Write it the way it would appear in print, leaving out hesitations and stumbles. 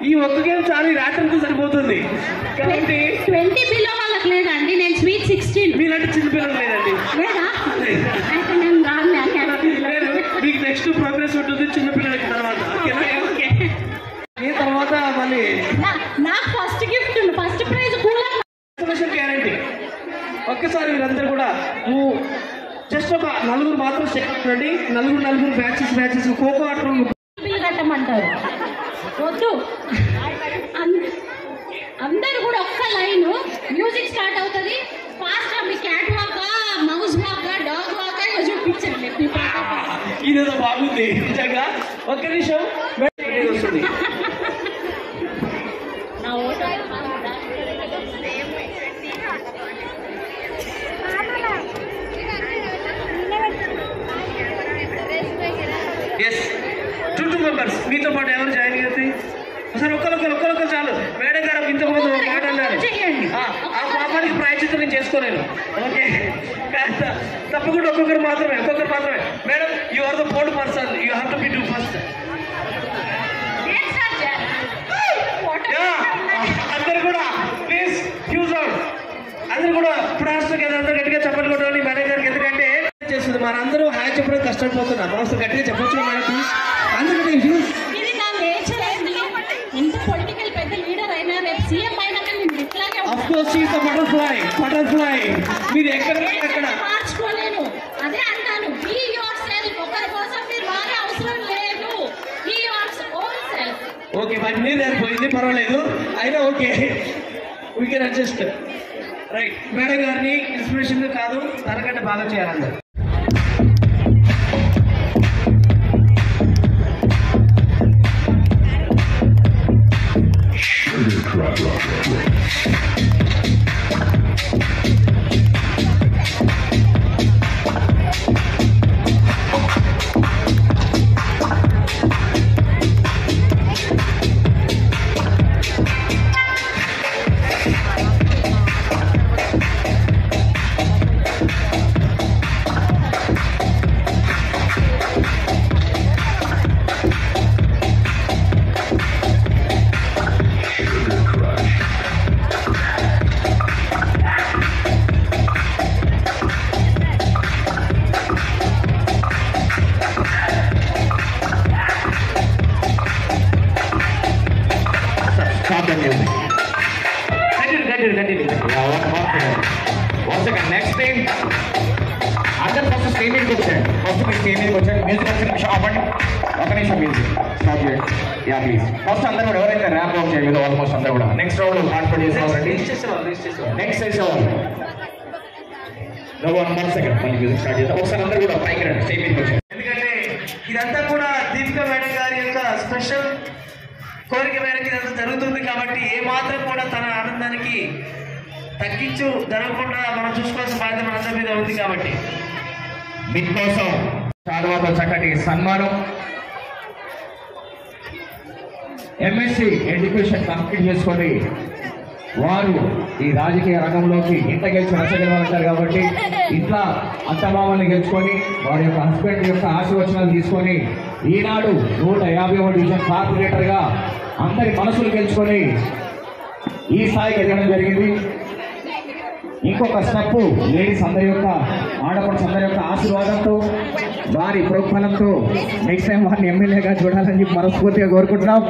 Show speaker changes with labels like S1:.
S1: ఈ ఒక్క గేమ్ చాలు, రాత్రికి సరిపోతుంది కాబట్టి
S2: 20 బిలో వాళ్ళకి లేదండి. నేను స్వీట్ 16.
S1: మీలాంటి చిన్న పిల్లలు లేదండి.
S2: లేదా అయితే నేను రాను.
S1: మీకు నెక్స్ట్ ప్రోగ్రెస్ ఉంటుంది చిన్నపిల్లలకి తర్వాత. ఈ తర్వాత మళ్ళీ
S2: నాకు first gift, first prize cooler
S1: guarantee. ఒక్కసారి మీరందరూ కూడా జస్ట్ ఒక నలుగురు మాత్రం చేయండి. నలుగురు బ్యాచెస్ ఖోఖో ఆటలు
S2: బిల్లు కట్టమంటారు. వద్దు, అందరు కూడా ఒక్క లైన్ మ్యూజిక్ స్టార్ట్ అవుతుంది. ఫాస్ట్ గా మీ cat walk, mouse walk, dog walk చూపించండి.
S1: ఇదేదో బాగుంది నిజంగా. ఒక్క నిమిషం వస్తుంది.
S2: నా ఓటు
S1: ఎస్ 2 మెంబర్స్ మీతో పాటు ఎవరు జాయిన్ అవుతాయి? ఒకసారి ఒక్కరు చాలు. మేడం గారు ఇంతకుముందు ఒక మాట అన్నారు, ఆ పాపానికి ప్రాయచిత్తం నేను చేసుకోలేను. ఓకే, తప్పకుండా ఒక్కొక్కరు మాత్రమే. Madam, you are the 4th person, you have to be do first. అందరు కూడా ప్లీజ్ ఫ్యూజ్ అవుట్. అందరు కూడా ఇప్పుడు అందరూ గట్టిగా చెప్పలు కొట్టాలి మేడం గారికి. ఎందుకంటే చేస్తుంది మనందరూ హాయ్ చెప్పడం కష్టపడిపోతున్నాం. మనసు గట్టిగా చెప్పొచ్చు మేడం ప్లీజ్. అందుకని
S2: ఇది నా నేచర్ అండి. ఎంత పొలిటికల్ పెద్ద లీడర్ అయినా, రేపు సీఎం అయినా నేను ఇట్లాగే
S1: of course she is the butterfly. మీరు ఎక్కడ
S2: మార్చుకోలేను. అదే అంటాను, బీ యువర్ సెల్ఫ్. ఒకరి కోసం మీరు వాడే అవసరం లేదు. Be your own self.
S1: Okay, మరి మీరు సరిపోయింది, పర్వాలేదు. అయినా okay, we can adjust. Right, madam గారిని ఇన్స్పిరేషన్ కాదు, తనకంటే బాగా చేయాలందరూ.
S3: నెక్స్ట్ టైం అందరు ఫస్ట్ స్టేజ్ మీదకి వచ్చాడు. మ్యూజిక్ వచ్చే నిమిషం ఆపండి. ఒక నిమిషం మ్యూజిక్ స్టాప్ చేయండి. Yeah please. ఫస్ట్ అందరూ కూడా ఎవరైతే ర్యాప్ వాక్ చేయలేదు ఆల్మోస్ట్ అందరూ కూడా నెక్స్ట్ రౌండ్ పార్టిసిపేట్ చేసేవారండి. నెక్స్ట్ చేసేవాళ్ళు 1 సెకండ్ మళ్ళీ మ్యూజిక్ స్టార్ట్ చేద్దాం. ఒకసారి అందరూ కూడా పైకి రండి, స్టేజ్ మీదకి వచ్చారు.
S1: ఎందుకంటే ఇదంతా కూడా దీపిక మేడం గారి యొక్క స్పెషల్ కోరిక మేరకు ఇదంతా జరుగుతుంది కాబట్టి ఏమాత్రం కూడా తన ఆనందానికి తగ్గించు జరగకుండా మనం చూసుకోవాల్సిన బాధ్యత మనందరి మీద ఉంది. కాబట్టి
S3: మీకోసం చాలా చక్కటి సన్మానం. ఎంఎస్సి ఎడ్యుకేషన్ కంప్లీట్ చేసుకొని వారు ఈ రాజకీయ రంగంలోకి ఇంట గెలిచి రసగెలవాలంటారు కాబట్టి ఇట్లా అత్తమామల్ని గెలుచుకొని వారి యొక్క హస్బెండ్ యొక్క ఆశీర్వచనాలు తీసుకొని ఈనాడు 150వ డివిజన్ కార్పొరేటర్గా అందరి మనసులు గెలుచుకొని ఈ స్థాయికి ఎదగడం జరిగింది. ఇంకొక స్టెప్ లేడీస్ అందరి యొక్క ఆడపడుచు అందరి యొక్క ఆశీర్వాదంతో వారి ప్రోత్సాహంతో నెక్స్ట్ టైం వారిని ఎమ్మెల్యేగా చూడాలని చెప్పి మనస్ఫూర్తిగా కోరుకుంటున్నాం.